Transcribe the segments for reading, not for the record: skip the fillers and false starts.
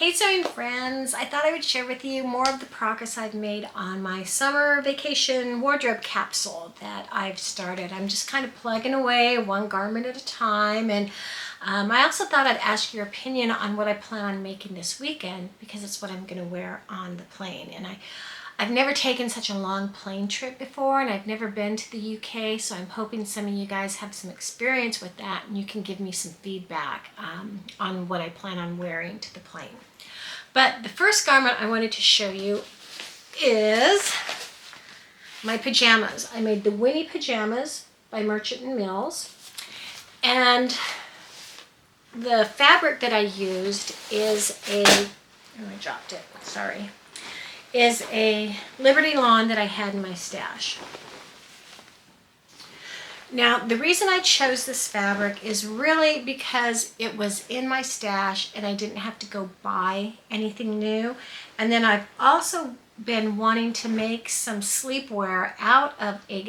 Hey sewing friends, I thought I would share with you more of the progress I've made on my summer vacation wardrobe capsule that I've started. I'm just kind of plugging away one garment at a time, and I also thought I'd ask your opinion on what I plan on making this weekend because it's what I'm going to wear on the plane. And I've never taken such a long plane trip before, and I've never been to the UK, so I'm hoping some of you guys have some experience with that and you can give me some feedback on what I plan on wearing to the plane. But the first garment I wanted to show you is my pajamas. I made the Winnie pajamas by Merchant & Mills, and the fabric that I used is I dropped it, sorry. Is a Liberty lawn that I had in my stash. Now, the reason I chose this fabric is really because it was in my stash and I didn't have to go buy anything new. And then I've also been wanting to make some sleepwear out of a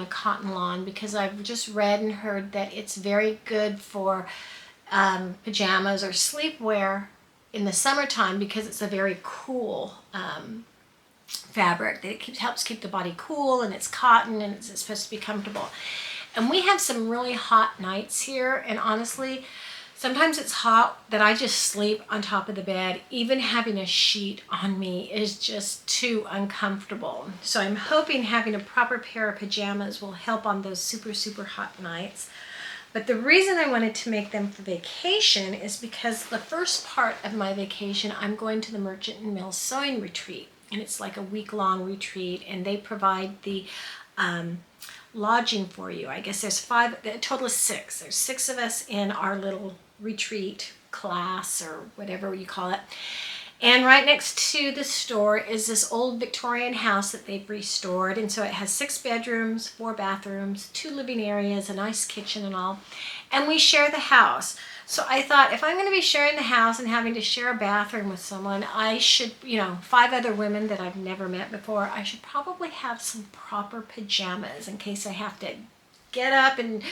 cotton lawn, because I've just read and heard that it's very good for pajamas or sleepwear in the summertime because it's a very cool fabric that helps keep the body cool, and it's cotton and it's supposed to be comfortable. And we have some really hot nights here, and honestly sometimes it's hot that I just sleep on top of the bed. Even having a sheet on me is just too uncomfortable. So I'm hoping having a proper pair of pajamas will help on those super hot nights. But the reason I wanted to make them for vacation is because the first part of my vacation I'm going to the Merchant & Mills sewing retreat. And it's like a week-long retreat, and they provide the lodging for you. I guess there's a total of 6. There's 6 of us in our little retreat class, or whatever you call it. And right next to the store is this old Victorian house that they've restored. And so it has 6 bedrooms, 4 bathrooms, 2 living areas, a nice kitchen and all. And we share the house. So I thought, if I'm going to be sharing the house and having to share a bathroom with someone, I should, 5 other women that I've never met before, I should probably have some proper pajamas in case I have to get up in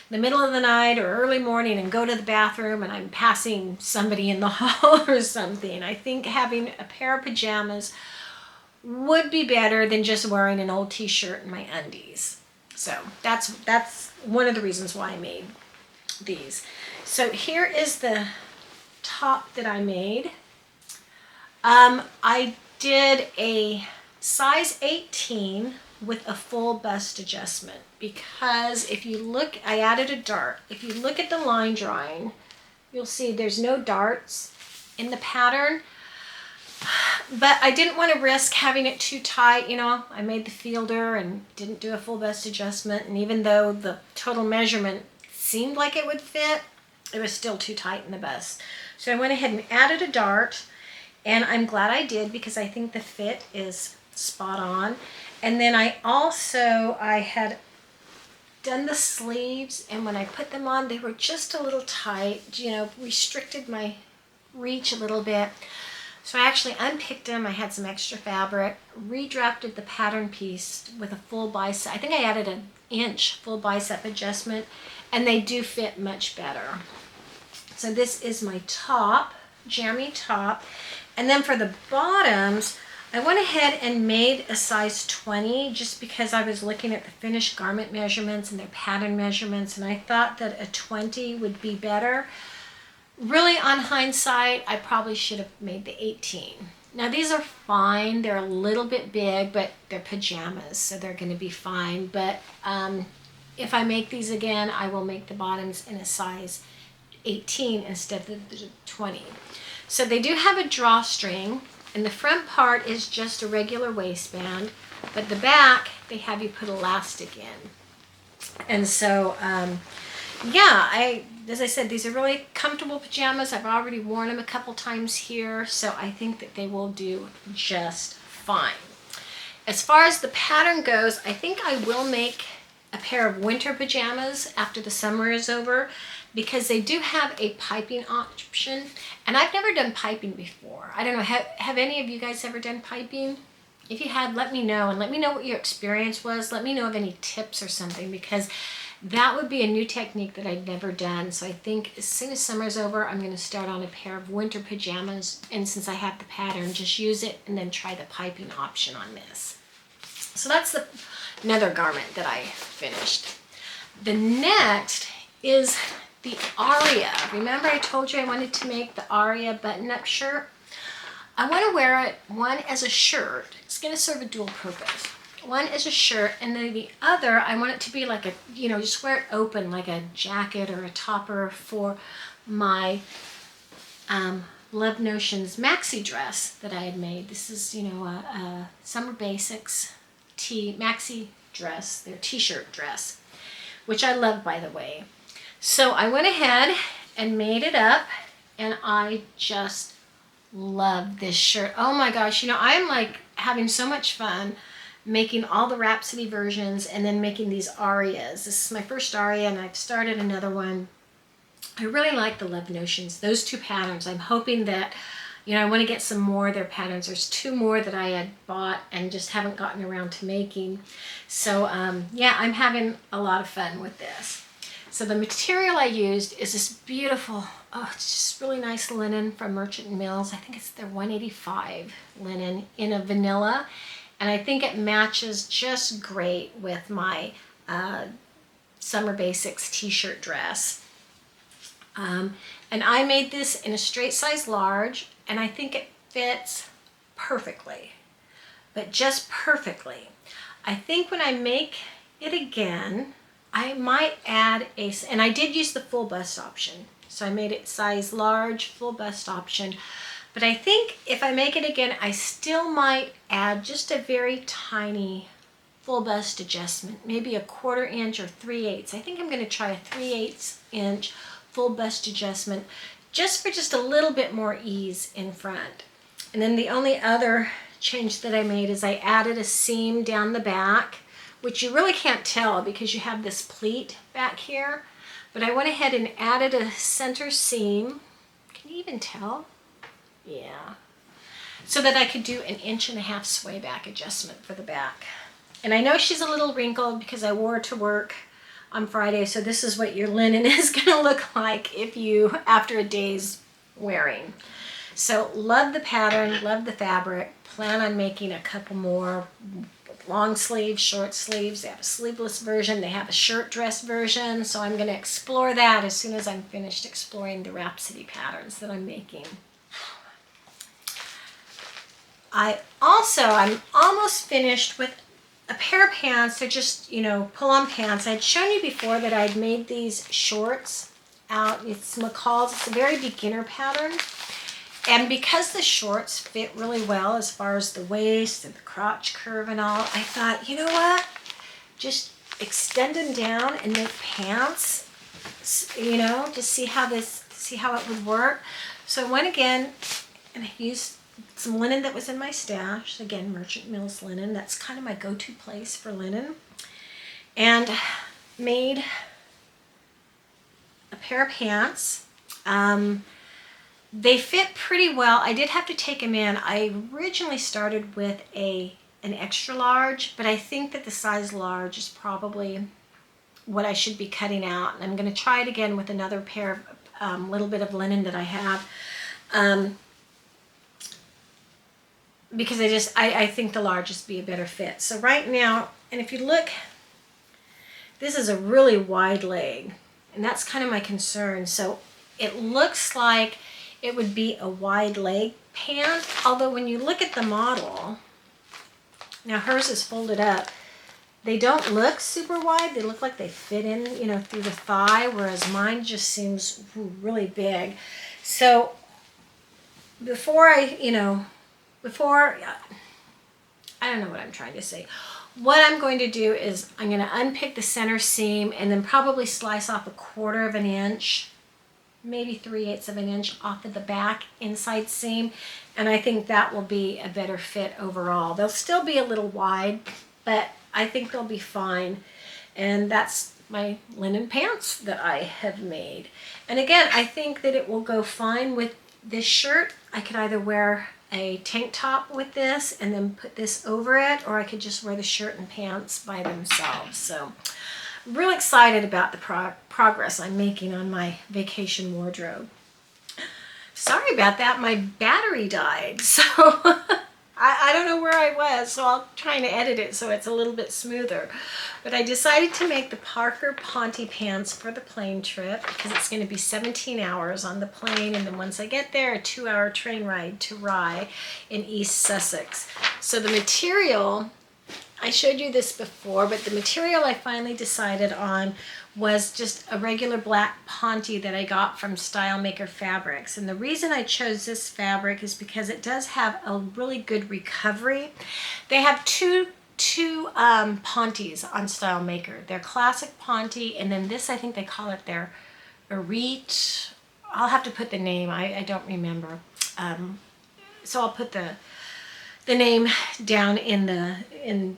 the middle of the night or early morning and go to the bathroom and I'm passing somebody in the hall or something. I think having a pair of pajamas would be better than just wearing an old t-shirt and my undies. So that's one of the reasons why I made these. So here is the top that I made. I did a size 18 with a full bust adjustment, because if you look, I added a dart. If you look at the line drawing, you'll see there's no darts in the pattern, but I didn't want to risk having it too tight. I made the fielder and didn't do a full bust adjustment, and even though the total measurement seemed like it would fit, it was still too tight in the bust. So I went ahead and added a dart, and I'm glad I did because I think the fit is spot on. And then I had done the sleeves, and when I put them on, they were just a little tight, restricted my reach a little bit. So I actually unpicked them. I had some extra fabric, redrafted the pattern piece with a full bicep. I think I added an inch full bicep adjustment, and they do fit much better. So this is my top, jammy top. And then for the bottoms, I went ahead and made a size 20 just because I was looking at the finished garment measurements and their pattern measurements, and I thought that a 20 would be better. Really, on hindsight, I probably should have made the 18. Now these are fine. They're a little bit big, but they're pajamas, so they're going to be fine. But if I make these again, I will make the bottoms in a size 18 instead of the 20. So they do have a drawstring, and the front part is just a regular waistband, but the back, they have you put elastic in. And so, as I said, these are really comfortable pajamas. I've already worn them a couple times here, so I think that they will do just fine. As far as the pattern goes, I think I will make a pair of winter pajamas after the summer is over, because they do have a piping option, and I've never done piping before. I don't know, have any of you guys ever done piping? If you had, let me know, and let me know what your experience was. Let me know of any tips or something, because That would be a new technique that I'd never done. So I think as soon as summer's over, I'm going to start on a pair of winter pajamas. And since I have the pattern, just use it and then try the piping option on this. So that's another garment that I finished. The next is the Aria. Remember I told you I wanted to make the Aria button-up shirt? I want to wear it, one as a shirt. It's going to serve a dual purpose. One as a shirt, and then the other, I want it to be like a, just wear it open like a jacket or a topper for my Love Notions maxi dress that I had made. This is, a Summer Basics maxi dress, their t-shirt dress, which I love, by the way. So I went ahead and made it up, and I just love this shirt. Oh my gosh, I'm like having so much fun making all the Rhapsody versions and then making these Arias. This is my first Aria, and I've started another one. I really like the Love Notions, those two patterns. I'm hoping that, I want to get some more of their patterns. There's 2 more that I had bought and just haven't gotten around to making. So yeah, I'm having a lot of fun with this. So the material I used is this beautiful, it's just really nice linen from Merchant Mills. I think it's their 185 linen in a vanilla. And I think it matches just great with my Summer Basics t-shirt dress. And I made this in a straight size large, and I think it fits perfectly, but just perfectly. I think when I make it again, I might add and I did use the full bust option. So I made it size large, full bust option. But I think if I make it again, I still might add just a very tiny full bust adjustment, maybe a 1/4 inch or 3/8. I think I'm going to try a 3/8 inch full bust adjustment just for just a little bit more ease in front. And then the only other change that I made is I added a seam down the back, which you really can't tell because you have this pleat back here. But I went ahead and added a center seam. Can you even tell? Yeah. So that I could do an 1.5 inch sway back adjustment for the back. And I know she's a little wrinkled because I wore it to work on Friday. So this is what your linen is going to look like after a day's wearing. So love the pattern, love the fabric. Plan on making a couple more long sleeves, short sleeves. They have a sleeveless version. They have a shirt dress version. So I'm going to explore that as soon as I'm finished exploring the Rhapsody patterns that I'm making. I'm almost finished with a pair of pants. They're just, pull-on pants. I'd shown you before that I'd made these shorts out. It's McCall's. It's a very beginner pattern. And because the shorts fit really well as far as the waist and the crotch curve and all, I thought, you know what? Just extend them down and make pants, to see how it would work. So I went again and I used some linen that was in my stash. Again, Merchant Mills linen. That's kind of my go-to place for linen. And made a pair of pants. They fit pretty well. I did have to take them in. I originally started with an extra large, but I think that the size large is probably what I should be cutting out. And I'm going to try it again with another pair of little bit of linen that I have. Because I think the largest be a better fit. So right now, and if you look, this is a really wide leg, and that's kind of my concern. So it looks like it would be a wide leg pant, although when you look at the model, now hers is folded up, they don't look super wide. They look like they fit in, through the thigh, whereas mine just seems really big. So I don't know what I'm trying to say. What I'm going to do is I'm going to unpick the center seam and then probably slice off a 1/4 inch, maybe 3/8 of an inch off of the back inside seam. And I think that will be a better fit overall. They'll still be a little wide, but I think they'll be fine. And that's my linen pants that I have made. And again, I think that it will go fine with this shirt. I could either wear a tank top with this and then put this over it, or I could just wear the shirt and pants by themselves. So real excited about the progress I'm making on my vacation wardrobe. Sorry about that, my battery died, so I don't know where I was, so I'll try to edit it so it's a little bit smoother. But I decided to make the Parker Ponte Pants for the plane trip because it's going to be 17 hours on the plane, and then once I get there, a 2-hour train ride to Rye in East Sussex. So the material, I showed you this before, but the material I finally decided on was just a regular black ponte that I got from Style Maker Fabrics. And the reason I chose this fabric is because it does have a really good recovery. They have two pontes on Style Maker. Their classic ponte, and then this, I think they call it their Arete. I'll have to put the name, I don't remember. So I'll put the name down in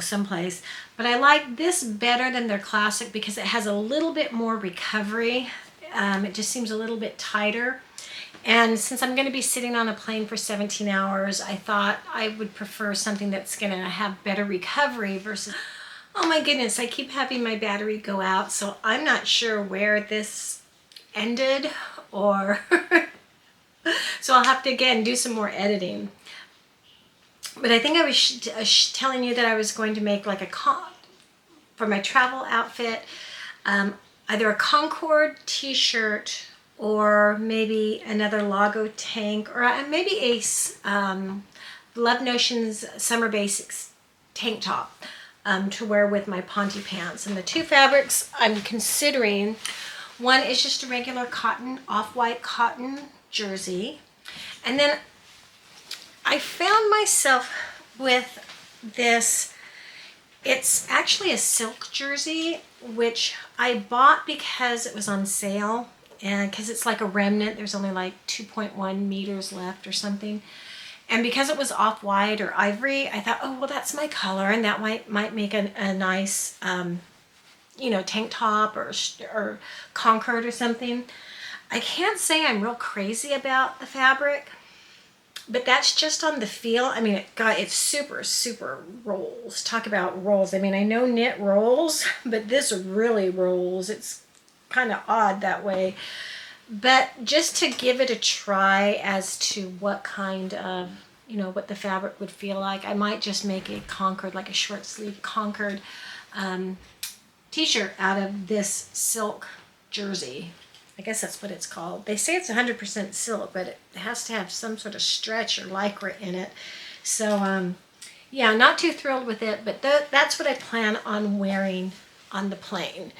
someplace. But I like this better than their classic because it has a little bit more recovery. It just seems a little bit tighter. And since I'm going to be sitting on a plane for 17 hours, I thought I would prefer something that's going to have better recovery versus, oh my goodness, I keep having my battery go out, so I'm not sure where this ended, or so I'll have to again do some more editing. But I think I was telling you that I was going to make like for my travel outfit, either a Concord t-shirt or maybe another Lago tank, or maybe a Love Notions Summer Basics tank top to wear with my Ponte Pants. And the two fabrics I'm considering, one is just a regular cotton, off-white cotton jersey. And then I found myself with this, it's actually a silk jersey, which I bought because it was on sale, and because it's like a remnant, there's only like 2.1 meters left or something. And because it was off-white or ivory, I thought, oh, well, that's my color, and that might make a nice, tank top or Concord or something. I can't say I'm real crazy about the fabric, but that's just on the feel. I mean, it's super, super rolls. Talk about rolls. I mean, I know knit rolls, but this really rolls. It's kind of odd that way. But just to give it a try as to what kind of, what the fabric would feel like, I might just make a Concord, like a short sleeve Concord t-shirt out of this silk jersey. I guess that's what it's called. They say it's 100% silk, but it has to have some sort of stretch or lycra in it. So, yeah, not too thrilled with it, but that's what I plan on wearing on the plane.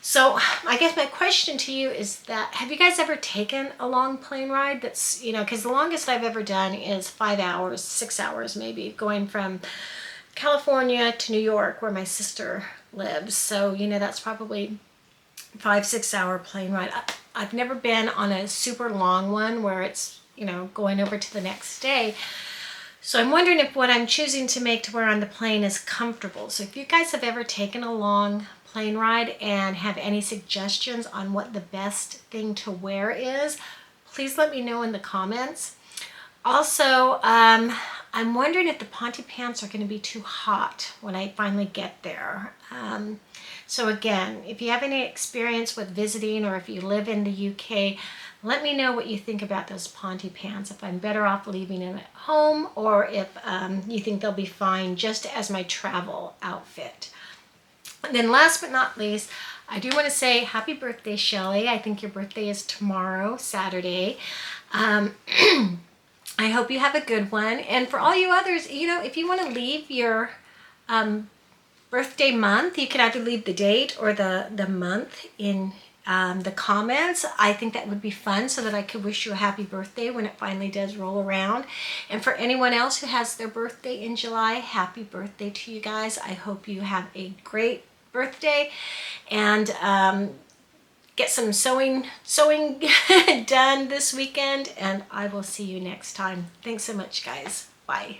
So I guess my question to you is that, have you guys ever taken a long plane ride that's, because the longest I've ever done is 5 hours, 6 hours maybe, going from California to New York where my sister lives. So, that's probably 5-6 hour plane ride. I've never been on a super long one where it's, going over to the next day. So I'm wondering if what I'm choosing to make to wear on the plane is comfortable. So if you guys have ever taken a long plane ride and have any suggestions on what the best thing to wear is, please let me know in the comments. Also, I'm wondering if the Ponte Pants are going to be too hot when I finally get there. So again, if you have any experience with visiting, or if you live in the UK, let me know what you think about those Ponte Pants, if I'm better off leaving them at home, or if you think they'll be fine just as my travel outfit. And then last but not least, I do want to say happy birthday, Shelly. I think your birthday is tomorrow, Saturday. I hope you have a good one. And for all you others, if you want to leave your birthday month, you can either leave the date or the month in the comments. I think that would be fun, so that I could wish you a happy birthday when it finally does roll around. And for anyone else who has their birthday in July, happy birthday to you guys. I hope you have a great birthday, and get some sewing done this weekend, and I will see you next time. Thanks so much, guys. Bye.